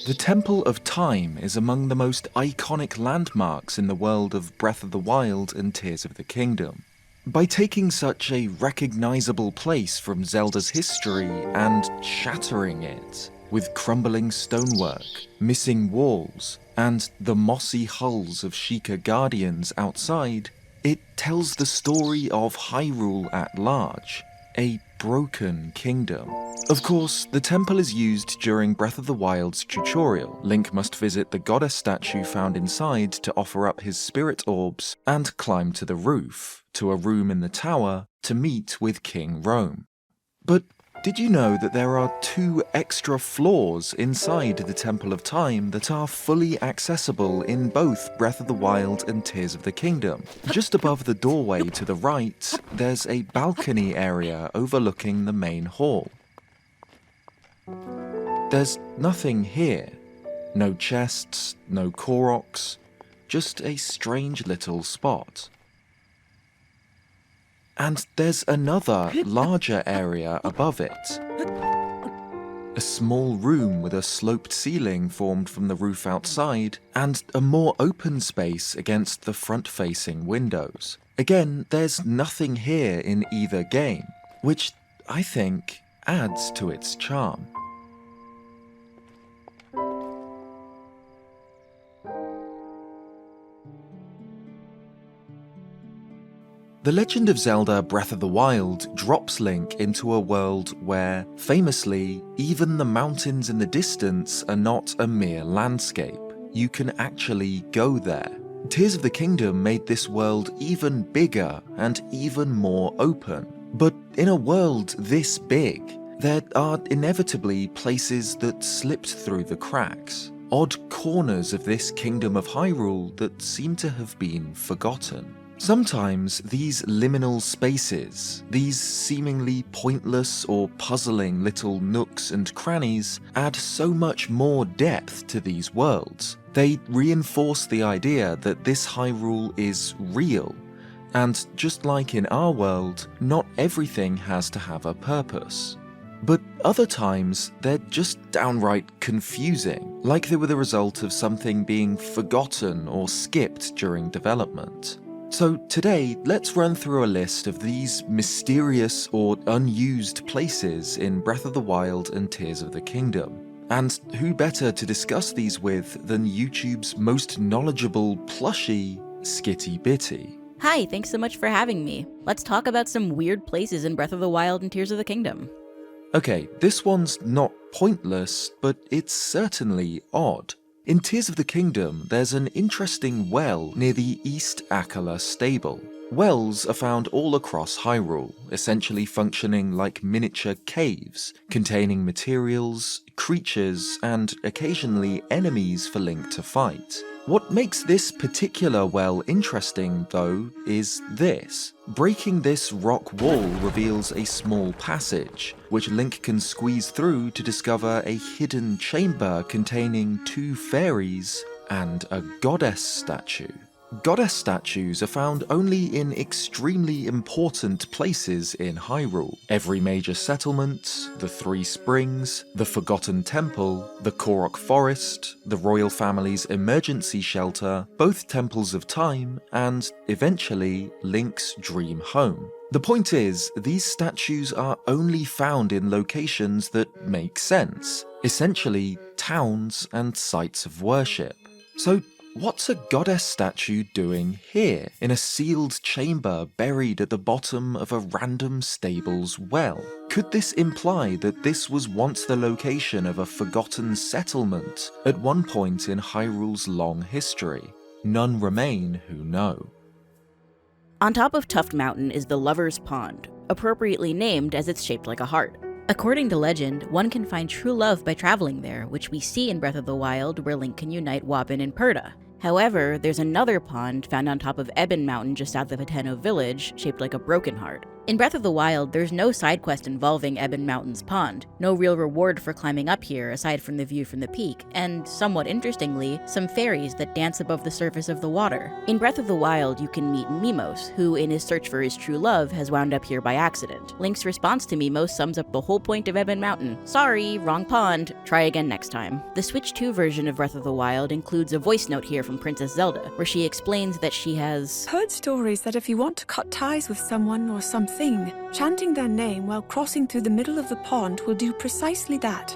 The Temple of Time is among the most iconic landmarks in the world of Breath of the Wild and Tears of the Kingdom. By taking such a recognizable place from Zelda's history and shattering it, with crumbling stonework, missing walls, and the mossy hulls of Sheikah Guardians outside, it tells the story of Hyrule at large, a broken kingdom. Of course, the temple is used during Breath of the Wild's tutorial. Link must visit the goddess statue found inside to offer up his spirit orbs and climb to the roof, to a room in the tower, to meet with King Rome. But did you know that there are 2 extra floors inside the Temple of Time that are fully accessible in both Breath of the Wild and Tears of the Kingdom? Just above the doorway to the right, there's a balcony area overlooking the main hall. There's nothing here. No chests, no Koroks, just a strange little spot. And there's another, larger area above it. A small room with a sloped ceiling formed from the roof outside, and a more open space against the front-facing windows. Again, there's nothing here in either game, which I think adds to its charm. The Legend of Zelda Breath of the Wild drops Link into a world where, famously, even the mountains in the distance are not a mere landscape. You can actually go there. Tears of the Kingdom made this world even bigger and even more open. But in a world this big, there are inevitably places that slipped through the cracks. Odd corners of this Kingdom of Hyrule that seem to have been forgotten. Sometimes these liminal spaces, these seemingly pointless or puzzling little nooks and crannies, add so much more depth to these worlds. They reinforce the idea that this Hyrule is real, and just like in our world, not everything has to have a purpose. But other times, they're just downright confusing, like they were the result of something being forgotten or skipped during development. So today, let's run through a list of these mysterious or unused places in Breath of the Wild and Tears of the Kingdom. And who better to discuss these with than YouTube's most knowledgeable plushie, Skitty Bitty. Hi, thanks so much for having me. Let's talk about some weird places in Breath of the Wild and Tears of the Kingdom. Okay, this one's not pointless, but it's certainly odd. In Tears of the Kingdom, there's an interesting well near the East Akala stable. Wells are found all across Hyrule, essentially functioning like miniature caves, containing materials, creatures, and occasionally enemies for Link to fight. What makes this particular well interesting, though, is this. Breaking this rock wall reveals a small passage, which Link can squeeze through to discover a hidden chamber containing 2 fairies and a goddess statue. Goddess statues are found only in extremely important places in Hyrule. Every major settlement, the 3 springs, the Forgotten Temple, the Korok Forest, the royal family's emergency shelter, both temples of time, and, eventually, Link's dream home. The point is, these statues are only found in locations that make sense, essentially towns and sites of worship. So, what's a goddess statue doing here, in a sealed chamber buried at the bottom of a random stable's well? Could this imply that this was once the location of a forgotten settlement at one point in Hyrule's long history? None remain who know. On top of Tuft Mountain is the Lover's Pond, appropriately named as it's shaped like a heart. According to legend, one can find true love by traveling there, which we see in Breath of the Wild where Link can unite Wobbin and Perta. However, there's another pond found on top of Ebon Mountain just south of Hateno Village, shaped like a broken heart. In Breath of the Wild, there's no side quest involving Ebon Mountain's pond, no real reward for climbing up here aside from the view from the peak, and somewhat interestingly, some fairies that dance above the surface of the water. In Breath of the Wild, you can meet Mimos, who in his search for his true love has wound up here by accident. Link's response to Mimos sums up the whole point of Ebon Mountain. Sorry, wrong pond, try again next time. The Switch 2 version of Breath of the Wild includes a voice note here from Princess Zelda, where she explains that she has heard stories that if you want to cut ties with someone or something, chanting their name while crossing through the middle of the pond will do precisely that.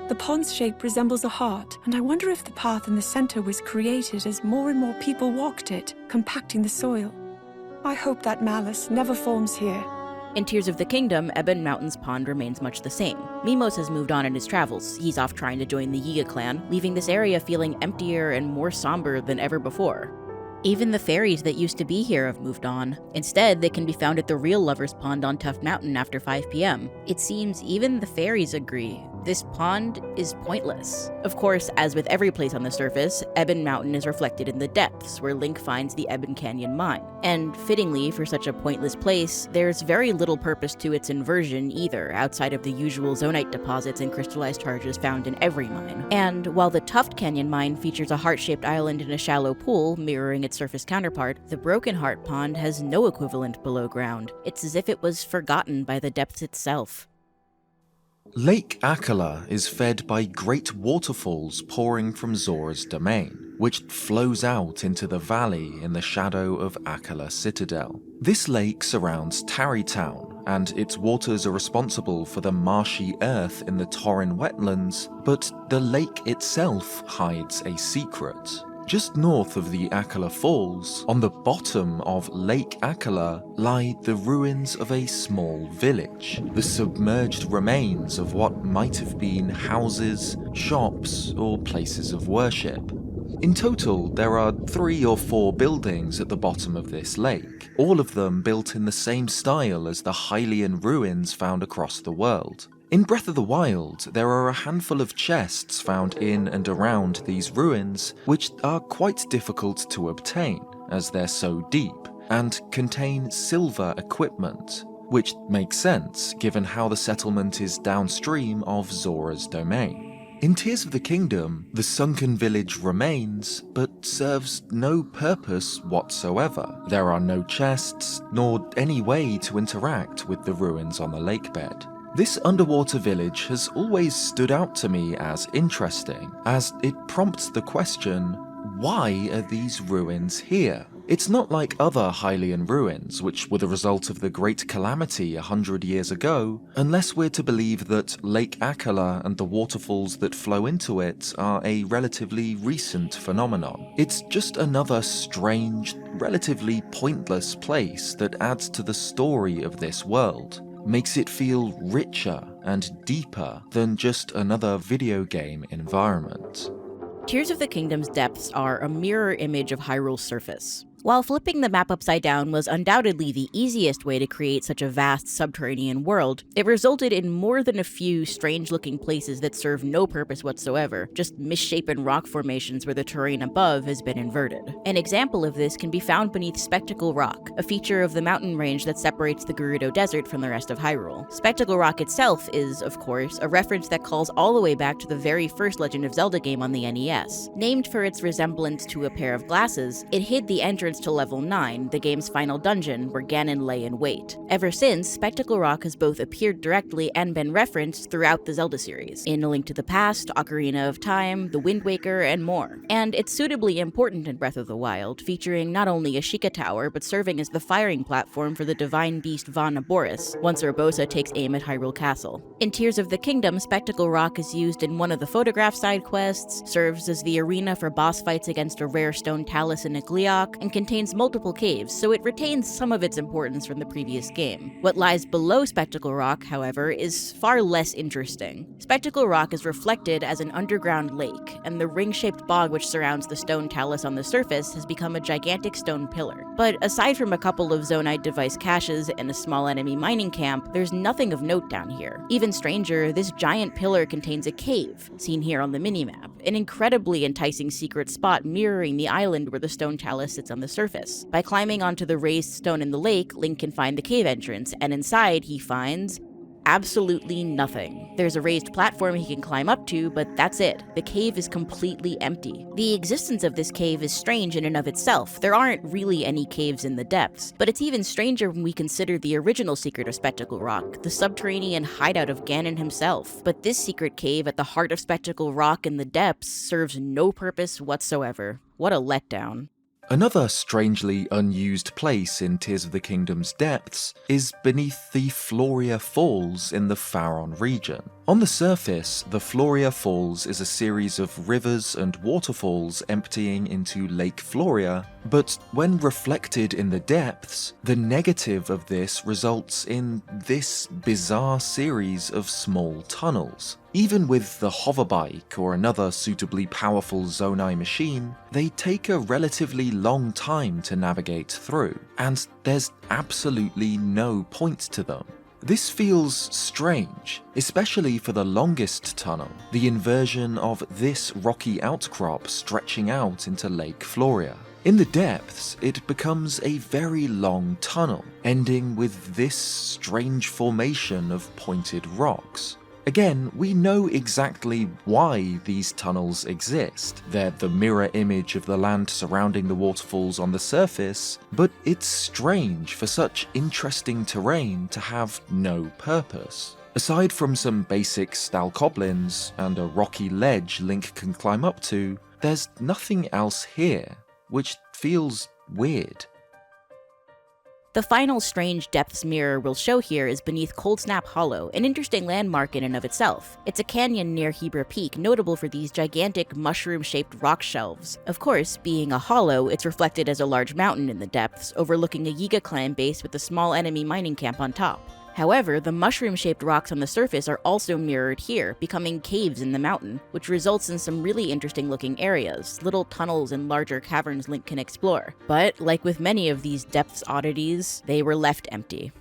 The pond's shape resembles a heart, and I wonder if the path in the center was created as more and more people walked it, compacting the soil. I hope that malice never forms here. In Tears of the Kingdom, Ebon Mountain's pond remains much the same. Mimos has moved on in his travels. He's off trying to join the Yiga clan, leaving this area feeling emptier and more somber than ever before. Even the fairies that used to be here have moved on. Instead, they can be found at the real Lover's Pond on Tuft Mountain after 5 p.m. It seems even the fairies agree. This pond is pointless. Of course, as with every place on the surface, Ebon Mountain is reflected in the depths, where Link finds the Ebon Canyon mine. And fittingly, for such a pointless place, there's very little purpose to its inversion either, outside of the usual zonite deposits and crystallized charges found in every mine. And while the Tuft Canyon mine features a heart-shaped island in a shallow pool, mirroring its surface counterpart, the Broken Heart Pond has no equivalent below ground. It's as if it was forgotten by the depths itself. Lake Akala is fed by great waterfalls pouring from Zora's domain, which flows out into the valley in the shadow of Akala Citadel. This lake surrounds Tarrytown, and its waters are responsible for the marshy earth in the Torrin wetlands, but the lake itself hides a secret. Just north of the Akala Falls, on the bottom of Lake Akala, lie the ruins of a small village, the submerged remains of what might have been houses, shops, or places of worship. In total, there are 3 or 4 buildings at the bottom of this lake, all of them built in the same style as the Hylian ruins found across the world. In Breath of the Wild, there are a handful of chests found in and around these ruins, which are quite difficult to obtain, as they're so deep, and contain silver equipment, which makes sense given how the settlement is downstream of Zora's domain. In Tears of the Kingdom, the sunken village remains, but serves no purpose whatsoever. There are no chests, nor any way to interact with the ruins on the lakebed. This underwater village has always stood out to me as interesting, as it prompts the question, why are these ruins here? It's not like other Hylian ruins, which were the result of the Great Calamity 100 years ago, unless we're to believe that Lake Akala and the waterfalls that flow into it are a relatively recent phenomenon. It's just another strange, relatively pointless place that adds to the story of this world. Makes it feel richer and deeper than just another video game environment. Tears of the Kingdom's depths are a mirror image of Hyrule's surface. While flipping the map upside down was undoubtedly the easiest way to create such a vast subterranean world, it resulted in more than a few strange-looking places that serve no purpose whatsoever, just misshapen rock formations where the terrain above has been inverted. An example of this can be found beneath Spectacle Rock, a feature of the mountain range that separates the Gerudo Desert from the rest of Hyrule. Spectacle Rock itself is, of course, a reference that calls all the way back to the very first Legend of Zelda game on the NES. Named for its resemblance to a pair of glasses, it hid the entrance to Level 9, the game's final dungeon, where Ganon lay in wait. Ever since, Spectacle Rock has both appeared directly and been referenced throughout the Zelda series, in A Link to the Past, Ocarina of Time, The Wind Waker, and more. And it's suitably important in Breath of the Wild, featuring not only a Sheikah Tower, but serving as the firing platform for the divine beast Va Naboris, once Urbosa takes aim at Hyrule Castle. In Tears of the Kingdom, Spectacle Rock is used in one of the photograph side quests, serves as the arena for boss fights against a rare stone talus in Igliok, and contains multiple caves, so it retains some of its importance from the previous game. What lies below Spectacle Rock, however, is far less interesting. Spectacle Rock is reflected as an underground lake, and the ring-shaped bog which surrounds the stone talus on the surface has become a gigantic stone pillar. But aside from a couple of zonite device caches and a small enemy mining camp, there's nothing of note down here. Even stranger, this giant pillar contains a cave, seen here on the minimap, an incredibly enticing secret spot mirroring the island where the stone chalice sits on the surface. By climbing onto the raised stone in the lake, Link can find the cave entrance, and inside he finds absolutely nothing. There's a raised platform he can climb up to, but that's it. The cave is completely empty. The existence of this cave is strange in and of itself. There aren't really any caves in the depths, but it's even stranger when we consider the original secret of Spectacle Rock, the subterranean hideout of Ganon himself. But this secret cave at the heart of Spectacle Rock in the depths serves no purpose whatsoever. What a letdown. Another strangely unused place in Tears of the Kingdom's depths is beneath the Floria Falls in the Faron region. On the surface, the Floria Falls is a series of rivers and waterfalls emptying into Lake Floria, but when reflected in the depths, the negative of this results in this bizarre series of small tunnels. Even with the hoverbike or another suitably powerful Zonai machine, they take a relatively long time to navigate through, and there's absolutely no point to them. This feels strange, especially for the longest tunnel, the inversion of this rocky outcrop stretching out into Lake Floria. In the depths, it becomes a very long tunnel, ending with this strange formation of pointed rocks. Again, we know exactly why these tunnels exist. They're the mirror image of the land surrounding the waterfalls on the surface, but it's strange for such interesting terrain to have no purpose. Aside from some basic stalkoblins and a rocky ledge Link can climb up to, there's nothing else here, which feels weird. The final strange depths mirror we'll show here is beneath Cold Snap Hollow, an interesting landmark in and of itself. It's a canyon near Hebra Peak, notable for these gigantic mushroom-shaped rock shelves. Of course, being a hollow, it's reflected as a large mountain in the depths, overlooking a Yiga clan base with a small enemy mining camp on top. However, the mushroom-shaped rocks on the surface are also mirrored here, becoming caves in the mountain, which results in some really interesting-looking areas, little tunnels and larger caverns Link can explore. But, like with many of these depths oddities, they were left empty.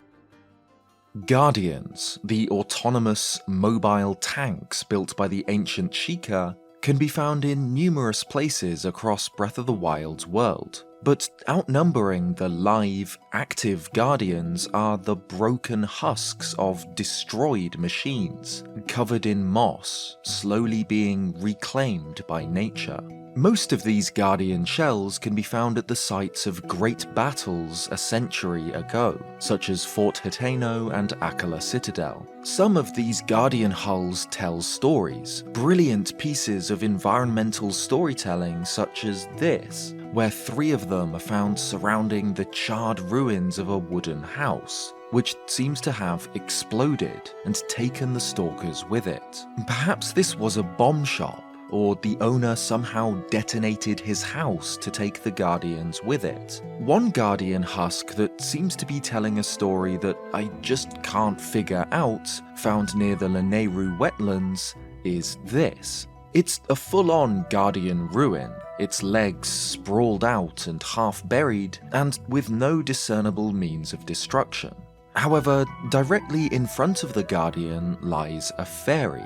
Guardians, the autonomous, mobile tanks built by the ancient Sheikah, can be found in numerous places across Breath of the Wild's world. But outnumbering the live, active Guardians are the broken husks of destroyed machines, covered in moss, slowly being reclaimed by nature. Most of these Guardian shells can be found at the sites of great battles a century ago, such as Fort Hateno and Akala Citadel. Some of these Guardian hulls tell stories, brilliant pieces of environmental storytelling such as this, where 3 of them are found surrounding the charred ruins of a wooden house, which seems to have exploded and taken the stalkers with it. Perhaps this was a bomb shop, or the owner somehow detonated his house to take the Guardians with it. One Guardian husk that seems to be telling a story that I just can't figure out, found near the Lanayru wetlands, is this. It's a full-on Guardian ruin, its legs sprawled out and half buried, and with no discernible means of destruction. However, directly in front of the Guardian lies a fairy.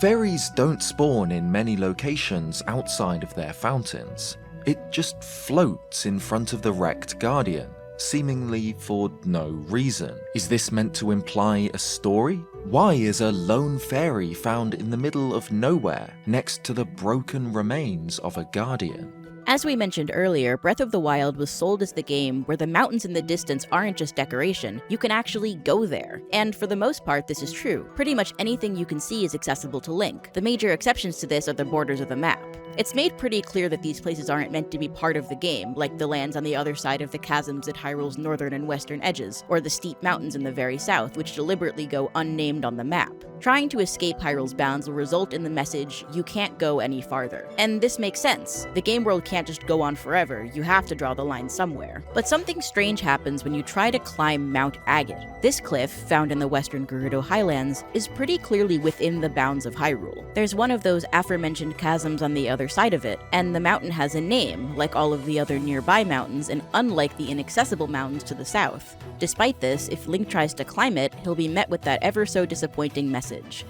Fairies don't spawn in many locations outside of their fountains. It just floats in front of the wrecked Guardian, seemingly for no reason. Is this meant to imply a story? Why is a lone fairy found in the middle of nowhere, next to the broken remains of a Guardian? As we mentioned earlier, Breath of the Wild was sold as the game where the mountains in the distance aren't just decoration, you can actually go there. And for the most part, this is true. Pretty much anything you can see is accessible to Link. The major exceptions to this are the borders of the map. It's made pretty clear that these places aren't meant to be part of the game, like the lands on the other side of the chasms at Hyrule's northern and western edges, or the steep mountains in the very south, which deliberately go unnamed on the map. Trying to escape Hyrule's bounds will result in the message, you can't go any farther. And this makes sense. The game world can't just go on forever, you have to draw the line somewhere. But something strange happens when you try to climb Mount Agate. This cliff, found in the western Gerudo Highlands, is pretty clearly within the bounds of Hyrule. There's one of those aforementioned chasms on the other side of it, and the mountain has a name, like all of the other nearby mountains and unlike the Inaccessible mountains to the south. Despite this, if Link tries to climb it, he'll be met with that ever so disappointing message.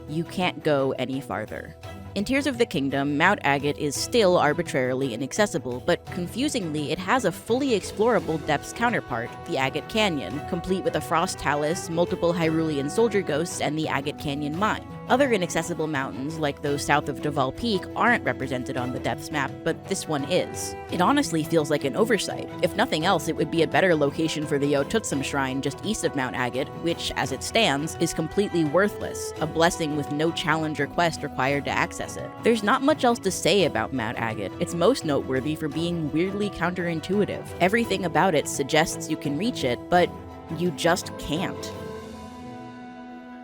You can't go any farther. In Tears of the Kingdom, Mount Agate is still arbitrarily inaccessible, but confusingly, it has a fully explorable depths counterpart, the Agate Canyon, complete with a frost talus, multiple Hyrulean soldier ghosts, and the Agate Canyon Mine. Other inaccessible mountains, like those south of Duval Peak, aren't represented on the depths map, but this one is. It honestly feels like an oversight. If nothing else, it would be a better location for the Otutsum Shrine just east of Mount Agate, which, as it stands, is completely worthless, a blessing with no challenge or quest required to access it. There's not much else to say about Mount Agate. It's most noteworthy for being weirdly counterintuitive. Everything about it suggests you can reach it, but you just can't.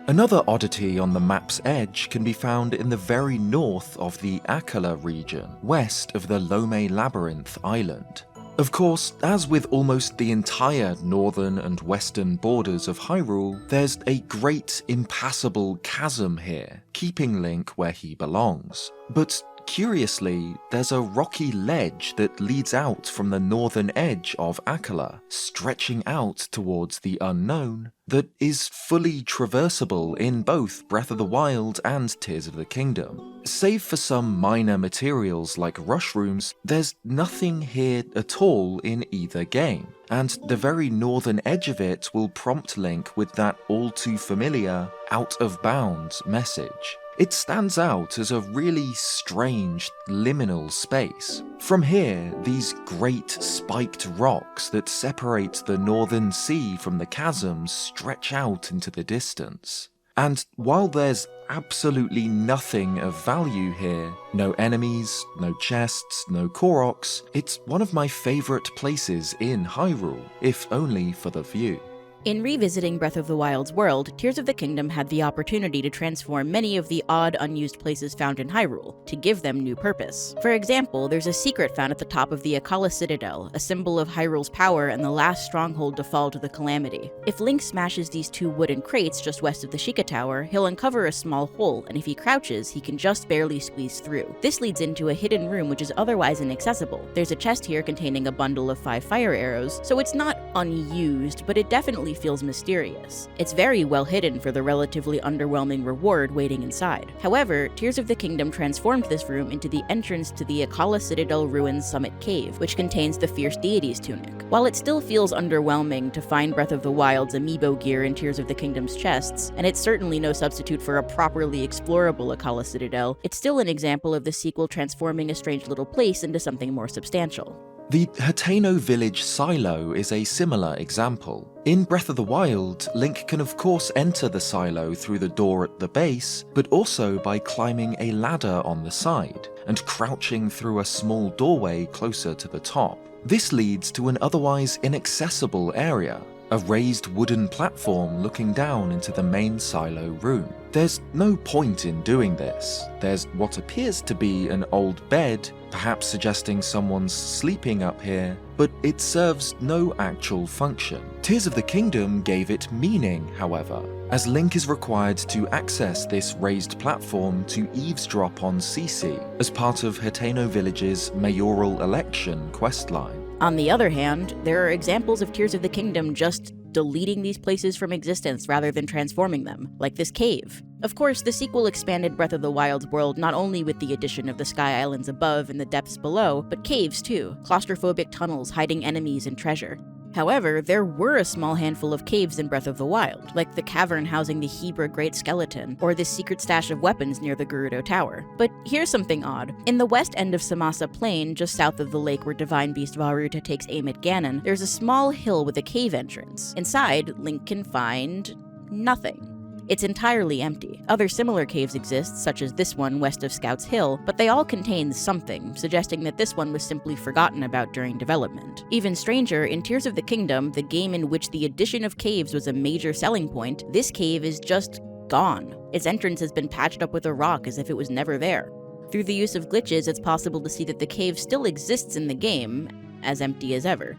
Another oddity on the map's edge can be found in the very north of the Akala region, west of the Lome Labyrinth Island. Of course, as with almost the entire northern and western borders of Hyrule, there's a great impassable chasm here, keeping Link where he belongs. But curiously, there's a rocky ledge that leads out from the northern edge of Akala, stretching out towards the unknown, that is fully traversable in both Breath of the Wild and Tears of the Kingdom. Save for some minor materials like rushrooms, there's nothing here at all in either game, and the very northern edge of it will prompt Link with that all-too-familiar, out-of-bounds message. It stands out as a really strange, liminal space. From here, these great spiked rocks that separate the northern sea from the chasm stretch out into the distance. And while there's absolutely nothing of value here, no enemies, no chests, no Koroks, it's one of my favourite places in Hyrule, if only for the view. In revisiting Breath of the Wild's world, Tears of the Kingdom had the opportunity to transform many of the odd, unused places found in Hyrule, to give them new purpose. For example, there's a secret found at the top of the Akala Citadel, a symbol of Hyrule's power and the last stronghold to fall to the Calamity. If Link smashes these two wooden crates just west of the Sheikah Tower, he'll uncover a small hole, and if he crouches, he can just barely squeeze through. This leads into a hidden room which is otherwise inaccessible. There's a chest here containing a bundle of 5 fire arrows, so it's not unused, but it definitely feels mysterious. It's very well hidden for the relatively underwhelming reward waiting inside. However, Tears of the Kingdom transformed this room into the entrance to the Akala Citadel Ruins Summit Cave, which contains the Fierce Deities tunic. While it still feels underwhelming to find Breath of the Wild's amiibo gear in Tears of the Kingdom's chests, and it's certainly no substitute for a properly explorable Akala Citadel, it's still an example of the sequel transforming a strange little place into something more substantial. The Hateno Village silo is a similar example. In Breath of the Wild, Link can of course enter the silo through the door at the base, but also by climbing a ladder on the side, and crouching through a small doorway closer to the top. This leads to an otherwise inaccessible area, a raised wooden platform looking down into the main silo room. There's no point in doing this. There's what appears to be an old bed, perhaps suggesting someone's sleeping up here, but it serves no actual function. Tears of the Kingdom gave it meaning, however, as Link is required to access this raised platform to eavesdrop on Cece as part of Hateno Village's mayoral election questline. On the other hand, there are examples of Tears of the Kingdom just deleting these places from existence rather than transforming them, like this cave. Of course, the sequel expanded Breath of the Wild's world not only with the addition of the Sky Islands above and the depths below, but caves too, claustrophobic tunnels hiding enemies and treasure. However, there were a small handful of caves in Breath of the Wild, like the cavern housing the Hebra Great Skeleton, or this secret stash of weapons near the Gerudo Tower. But here's something odd. In the west end of Samasa Plain, just south of the lake where Divine Beast Varuta takes aim at Ganon, there's a small hill with a cave entrance. Inside, Link can find nothing. It's entirely empty. Other similar caves exist, such as this one west of Scouts Hill, but they all contain something, suggesting that this one was simply forgotten about during development. Even stranger, in Tears of the Kingdom, the game in which the addition of caves was a major selling point, this cave is just gone. Its entrance has been patched up with a rock as if it was never there. Through the use of glitches, it's possible to see that the cave still exists in the game, as empty as ever.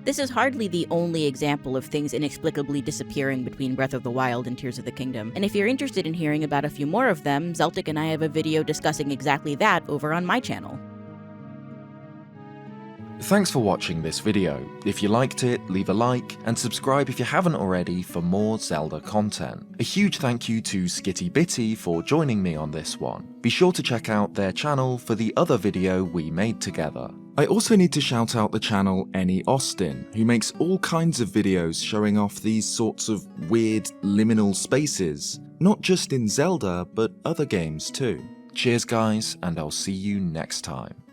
This is hardly the only example of things inexplicably disappearing between Breath of the Wild and Tears of the Kingdom, and if you're interested in hearing about a few more of them, Zeltic and I have a video discussing exactly that over on my channel. Thanks for watching this video. If you liked it, leave a like, and subscribe if you haven't already for more Zelda content. A huge thank you to Skitty Bitty for joining me on this one. Be sure to check out their channel for the other video we made together. I also need to shout out the channel Any Austin, who makes all kinds of videos showing off these sorts of weird liminal spaces, not just in Zelda, but other games too. Cheers guys, and I'll see you next time.